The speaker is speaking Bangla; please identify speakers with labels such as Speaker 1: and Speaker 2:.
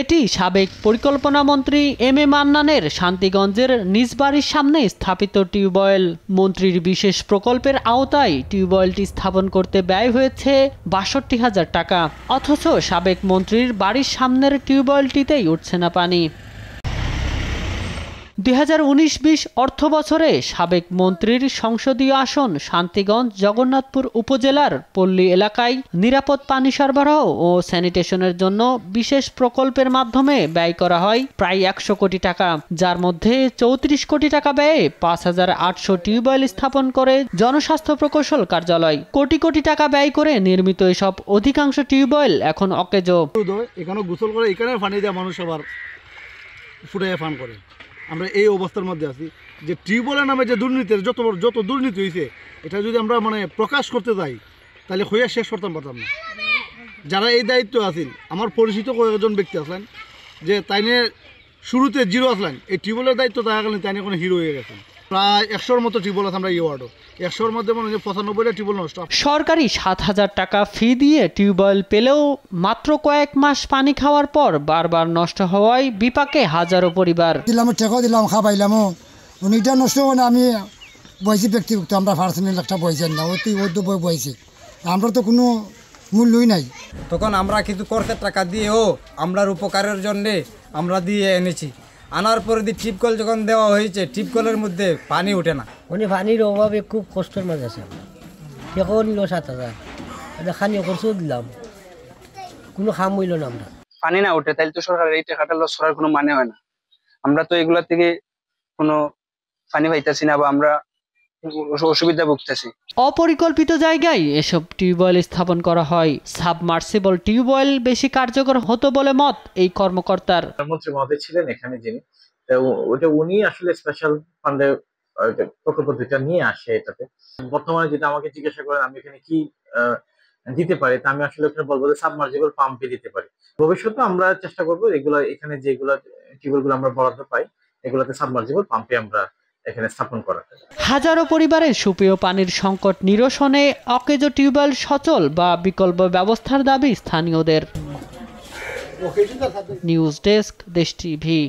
Speaker 1: এটি সাবেক পরিকল্পনা মন্ত্রী এম এ মান্নানের শান্তিগঞ্জের নিজ বাড়ির সামনে স্থাপিত টিউবওয়েল। মন্ত্রীর বিশেষ প্রকল্পের আওতায় টিউবওয়েলটি স্থাপন করতে ব্যয় হয়েছে ৬২,০০০ টাকা, অথচ সাবেক মন্ত্রীর বাড়ির সামনের টিউবওয়েলটিতেই উঠছে না পানি। ২০১৯-২০ অর্থ বছরে সাবেক মন্ত্রীর সংসদীয় আসন শান্তিগঞ্জ জগন্নাথপুর উপজেলার পল্লী এলাকায় নিরাপদ পানি সরবরাহ ও স্যানিটেশনের জন্য বিশেষ প্রকল্পের মাধ্যমে ব্যয় করা হয় প্রায় ১০০ কোটি টাকা, যার মধ্যে ৩৪ কোটি টাকা ব্যয়ে ৫,৮০০ টিউবওয়েল স্থাপন করে জনস্বাস্থ্য প্রকৌশল কার্যালয়। কোটি কোটি টাকা ব্যয় করে নির্মিত এসব অধিকাংশ টিউবওয়েল এখন অকেজো।
Speaker 2: এখানে গোসল করে, এখানে পানি দেওয়া মানুষ আবার ফুটাইয়া পান করে। আমরা এই অবস্থার মধ্যে আছি যে টিউবওয়েলের নামে যে দুর্নীতির যত দুর্নীতি হয়েছে, এটা যদি আমরা প্রকাশ করতে যাই তাহলে হইয়া শেষ করতে পারতাম না। যারা এই দায়িত্ব আছেন, আমার পরিচিত কয়েকজন ব্যক্তি আসলেন যে তাইনে শুরুতে জিরো আসলেন, এই টিউবওয়েলের দায়িত্ব দেখা গেলেন তাইনে কোনো হিরো হয়ে গেছেন। প্রায় ১০০-র মতো টিউবওয়েল আছে আমরা এই ওয়ার্ডও, ১০০-র মধ্যে ৯৫টা টিউবওয়েল নষ্ট।
Speaker 1: সরকারি ৭,০০০ টাকা ফি দিয়ে টিউবওয়েল পেলেও মাত্র কয়েক মাস পানি খাওয়ার পর বারবার নষ্ট হওয়ায় বিপাকে হাজারো পরিবার।
Speaker 3: দিলাম টেকা দিলাম, খাবাইলামও, উনিটা নষ্ট মানে আমি বয়সী ব্যক্তিগত, আমরা পার্সোনাল একটা বয়সের না, ওই বয়সে আমরা তো কোনো মূল্যই নাই।
Speaker 4: তখন আমরা কিন্তু কর্তের টাকা দিয়েও আমরার উপকারের জন্যে আমরা দিয়ে এনেছি। আনার পরে টিপকল যখন দেওয়া হয়েছে, টিপকলের মধ্যে পানি ওঠে না।
Speaker 5: উনি পানির অভাবে খুব কষ্টের মাঝে আছে। এখন নিল ৭,০০০, খানি খরচও দিলাম, কোনো খাম হইল না। আমরা
Speaker 6: পানি না ওঠে তাহলে তো সরকারের এই টাকাটা লস করার কোনো মানে হয় না। আমরা তো এগুলা থেকে কোনো পানি পাইতেছি না বা আমরা অসুবিধা ভুগতেছি।
Speaker 1: অপরিকল্পিত জায়গায় এসব টিউবওয়েল স্থাপন করা হয়। সাবমার্সিবল টিউবওয়েল বেশি কার্যকর হতো বলে মত এই কর্মকর্তার।
Speaker 7: মন্ত্রী মহোদয় ছিলেন এখানে, যিনি ওটা উনি আসলে স্পেশাল ফান্ডে প্রকল্প দুইটা নিয়ে আসে। এটাতে বর্তমানে যেটা আমাকে জিজ্ঞাসা করেন আমি এখানে কি দিতে পারি, তা আমি আসলে ওখানে বলবো যে সাবমার্সিবল পাম্পে দিতে পারি। ভবিষ্যতে আমরা চেষ্টা করবো এগুলা, এখানে যেগুলা টিউবওয়েলগুলো আমরা বরাদ্দ পাই এগুলাতে সাবমার্সিবল পাম্পে আমরা এখানে স্থাপন করা।
Speaker 1: হাজারো পরিবারের সুপেয় পানির সংকট নিরসনে অকেজো টিউবওয়েল সচল বা বিকল্প ব্যবস্থার দাবি স্থানীয়দের। নিউজ ডেস্ক, দেশ টিভি।